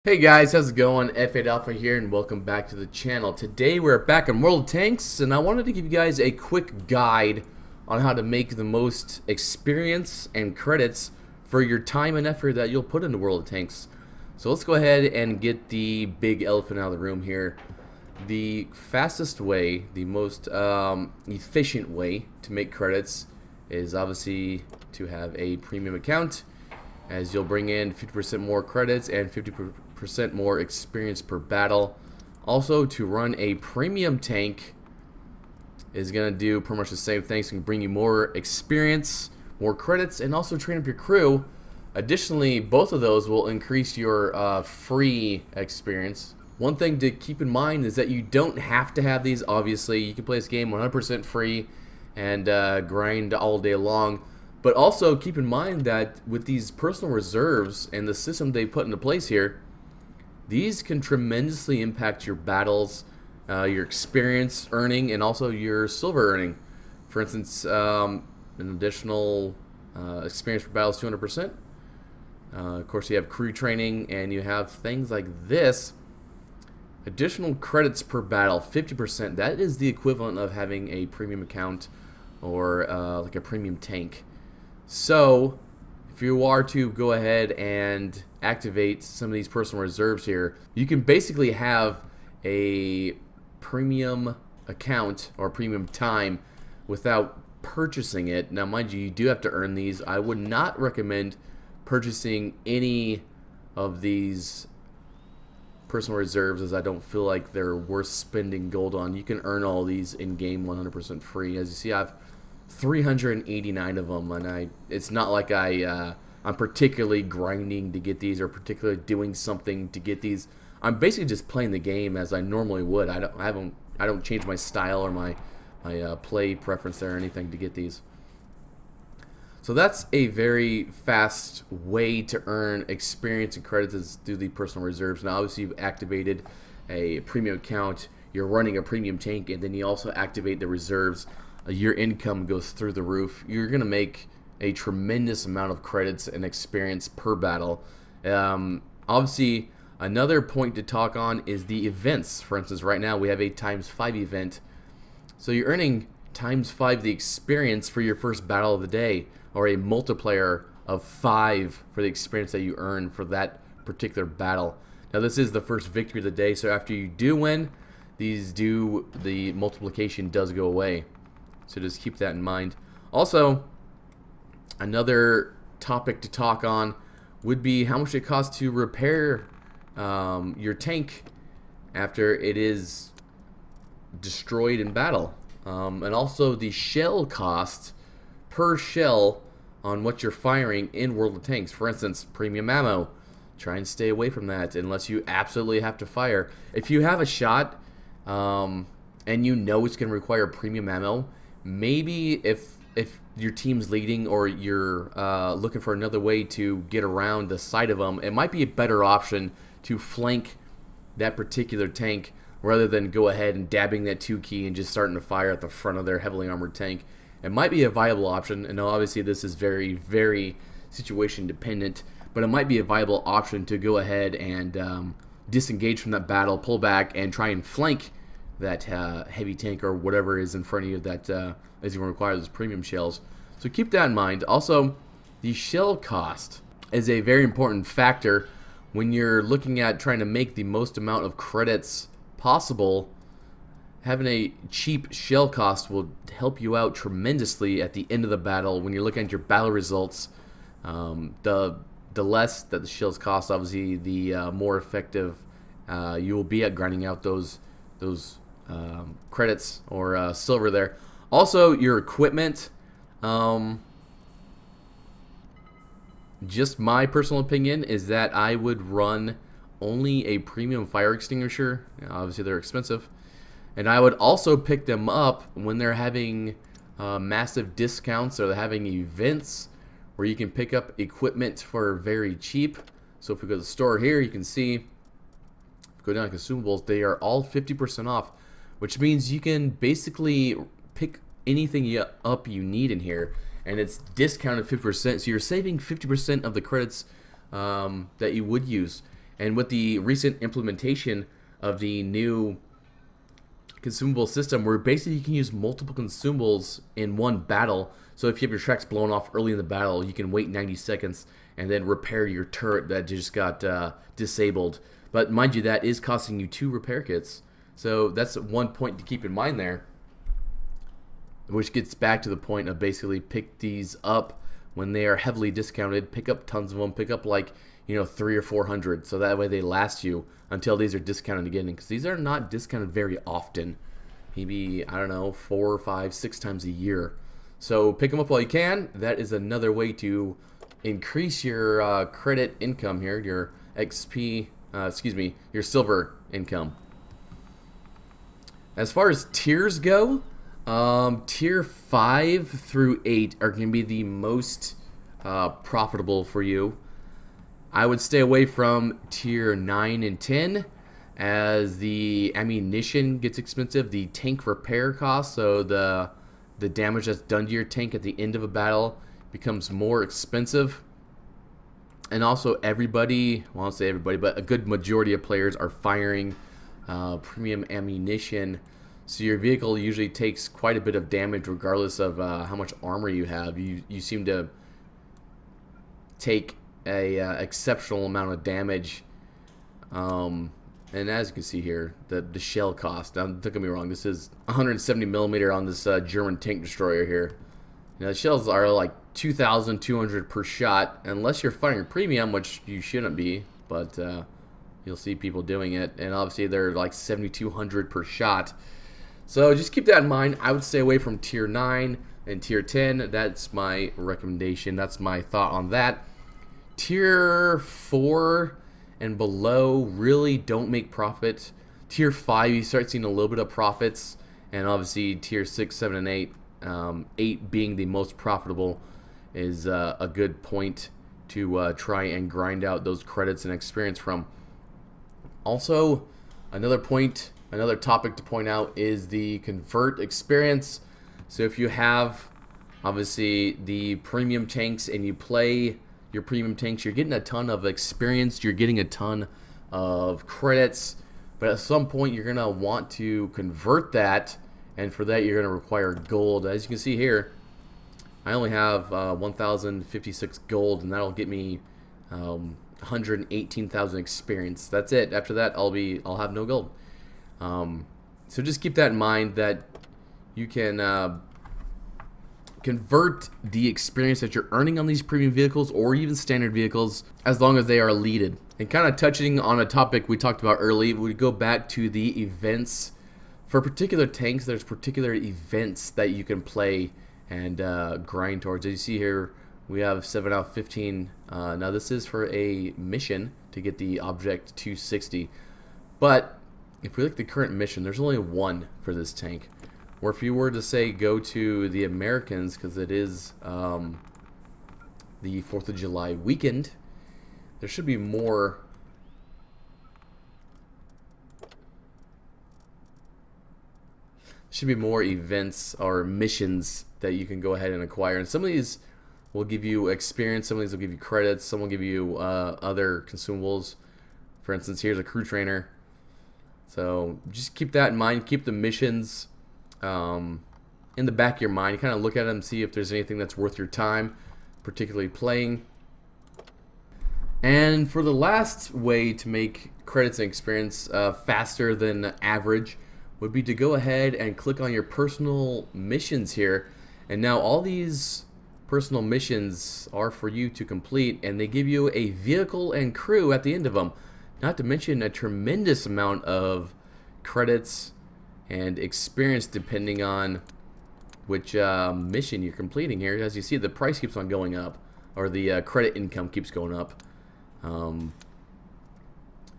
Hey guys, how's it going? F8 Alpha here and welcome back to the channel. Today we're back in World of Tanks and I wanted to give you guys a quick guide on how to make the most experience and credits for your time and effort that you'll put into World of Tanks. So let's go ahead and get the big elephant out of the room here. The fastest way, the most efficient way to make credits is obviously to have a premium account, as you'll bring in 50% more credits and 50% more experience per battle. Also, to run a premium tank is going to do pretty much the same thing. It's going to bring you more experience, more credits, and also train up your crew. Additionally, both of those will increase your free experience. One thing to keep in mind is that you don't have to have these. Obviously, you can play this game 100% free and grind all day long. But also keep in mind that with these personal reserves and the system they put into place here, these can tremendously impact your battles, your experience earning, and also your silver earning. For instance, an additional experience per battle is 200%. Of course, you have crew training, and you have things like this. Additional credits per battle, 50%. That is the equivalent of having a premium account or like a premium tank. So, if you are to go ahead and activate some of these personal reserves here, you can basically have a premium account or premium time without purchasing it. Now, mind you, you do have to earn these. I would not recommend purchasing any of these personal reserves, as I don't feel like they're worth spending gold on. You can earn all these in-game 100% free. As you see, I've 389 of them, and it's not like I'm particularly grinding to get these or particularly doing something to get these. I'm basically just playing the game as I normally would. I don't change my style or my play preference there or anything to get these. So that's a very fast way to earn experience and credits, is through the personal reserves. Now, obviously, you've activated a premium account, you're running a premium tank, and then you also activate the reserves. Your income goes through the roof. You're going to make a tremendous amount of credits and experience per battle. Obviously, another point to talk on is the events. For instance, right now we have a ×5 event. So you're earning ×5 the experience for your first battle of the day, or a multiplier of 5 for the experience that you earn for that particular battle. Now, this is the first victory of the day, so after you do win, the multiplication does go away. So just keep that in mind. Also, another topic to talk on would be how much it costs to repair your tank after it is destroyed in battle. And also the shell cost per shell on what you're firing in World of Tanks. For instance, premium ammo. Try and stay away from that unless you absolutely have to fire. If you have a shot and you know it's going to require premium ammo, maybe if your team's leading or you're looking for another way to get around the side of them, it might be a better option to flank that particular tank rather than go ahead and dabbing that 2 key and just starting to fire at the front of their heavily armored tank. It might be a viable option, and obviously this is very, very situation dependent, but it might be a viable option to go ahead and disengage from that battle, pull back, and try and flank that heavy tank or whatever is in front of you that is going to require those premium shells. So keep that in mind. Also, the shell cost is a very important factor when you're looking at trying to make the most amount of credits possible. Having a cheap shell cost will help you out tremendously at the end of the battle when you're looking at your battle results. The less that the shells cost, obviously, the more effective you will be at grinding out those credits or silver there. Also, your equipment. Just my personal opinion is that I would run only a premium fire extinguisher. Obviously, they're expensive. And I would also pick them up when they're having massive discounts or they're having events where you can pick up equipment for very cheap. So if we go to the store here, you can see, go down to consumables, they are all 50% off, which means you can basically pick anything up you need in here, and it's discounted 50%, so you're saving 50% of the credits that you would use. And with the recent implementation of the new consumable system, where basically you can use multiple consumables in one battle. So if you have your tracks blown off early in the battle, you can wait 90 seconds and then repair your turret that just got disabled. But mind you, that is costing you 2 repair kits. So that's one point to keep in mind there. Which gets back to the point of basically pick these up when they are heavily discounted. Pick up tons of them. Pick up like, 300 or 400. So that way they last you until these are discounted again. Because these are not discounted very often. Maybe, I don't know, 4, 5, 6 times a year. So pick them up while you can. That is another way to increase your credit income here. Your XP, your silver income. As far as tiers go, tier 5 through 8 are going to be the most profitable for you. I would stay away from tier 9 and 10 as the ammunition gets expensive, the tank repair cost, so the damage that's done to your tank at the end of a battle becomes more expensive. And also everybody, well, I won't say everybody, but a good majority of players are firing premium ammunition. So your vehicle usually takes quite a bit of damage regardless of how much armor you have. You seem to take a exceptional amount of damage. And as you can see here, the shell cost. Now, don't get me wrong, this is 170 millimeter on this German tank destroyer here. Now, the shells are like 2,200 per shot, unless you're firing premium, which you shouldn't be, but you'll see people doing it. And obviously, they're like 7,200 per shot. So just keep that in mind. I would stay away from tier 9 and tier 10. That's my recommendation. That's my thought on that. Tier 4 and below really don't make profit. Tier 5, you start seeing a little bit of profits. And obviously tier 6, 7, and 8, 8 being the most profitable, is a good point to try and grind out those credits and experience from. Also, another topic to point out is the convert experience. So if you have obviously the premium tanks and you play your premium tanks, you're getting a ton of experience, you're getting a ton of credits, but at some point you're gonna want to convert that, and for that you're gonna require gold. As you can see here, I only have 1,056 gold, and that'll get me 118,000 experience. That's it. After that, I'll have no gold. So just keep that in mind, that you can convert the experience that you're earning on these premium vehicles or even standard vehicles, as long as they are leaded. And kind of touching on a topic we talked about earlier, we go back to the events. For particular tanks, there's particular events that you can play and grind towards. As you see here, we have 7 out of 15. Now this is for a mission to get the object 260. But if we look at the current mission, there's only one for this tank. Or if you were to say go to the Americans, because it is the 4th of July weekend, there should be more. Should be more events or missions that you can go ahead and acquire. And some of these will give you experience, some of these will give you credits, some will give you other consumables. For instance, here's a crew trainer. So just keep that in mind. Keep the missions in the back of your mind. You kind of look at them, see if there's anything that's worth your time, particularly playing. And for the last way to make credits and experience faster than average would be to go ahead and click on your personal missions here. And now all these personal missions are for you to complete, and they give you a vehicle and crew at the end of them. Not to mention a tremendous amount of credits and experience depending on which mission you're completing here. As you see, the price keeps on going up, or the credit income keeps going up. And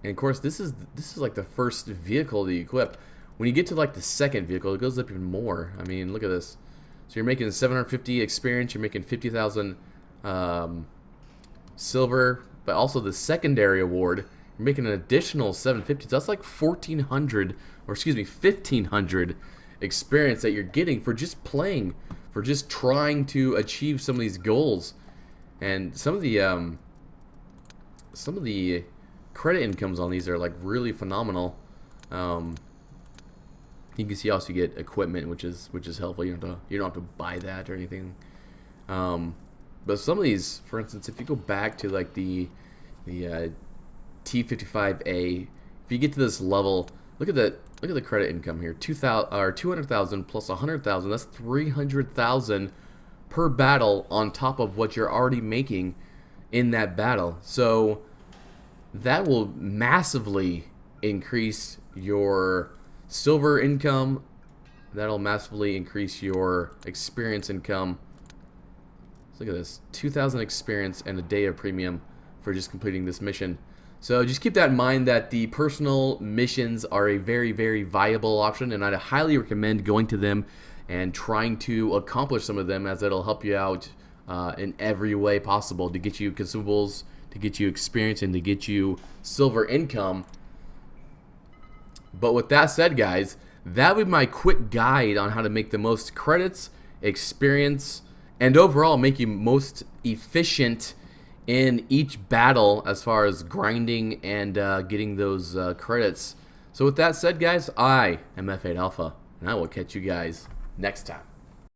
of course, this is like the first vehicle that you equip. When you get to like the second vehicle, it goes up even more. I mean, look at this. So you're making 750 experience, you're making 50,000 silver, but also the secondary award, you're making an additional 750. So that's like 1,400, or excuse me, 1,500 experience that you're getting for just playing, for just trying to achieve some of these goals. And some of the credit incomes on these are like really phenomenal. You can see also you get equipment, which is helpful. You don't have to buy that or anything. But some of these, for instance, if you go back to like the T55A, if you get to this level, look at the credit income here. 200,000 plus 100,000. That's 300,000 per battle on top of what you're already making in that battle. So that will massively increase your silver income. That'll massively increase your experience income. Look at this, 2,000 experience and a day of premium for just completing this mission. So just keep that in mind that the personal missions are a very, very viable option, and I'd highly recommend going to them and trying to accomplish some of them, as it'll help you out in every way possible to get you consumables, to get you experience, and to get you silver income. But with that said, guys, that would be my quick guide on how to make the most credits, experience, and overall make you most efficient in each battle as far as grinding and getting those credits. So with that said, guys, I am F8 Alpha, and I will catch you guys next time.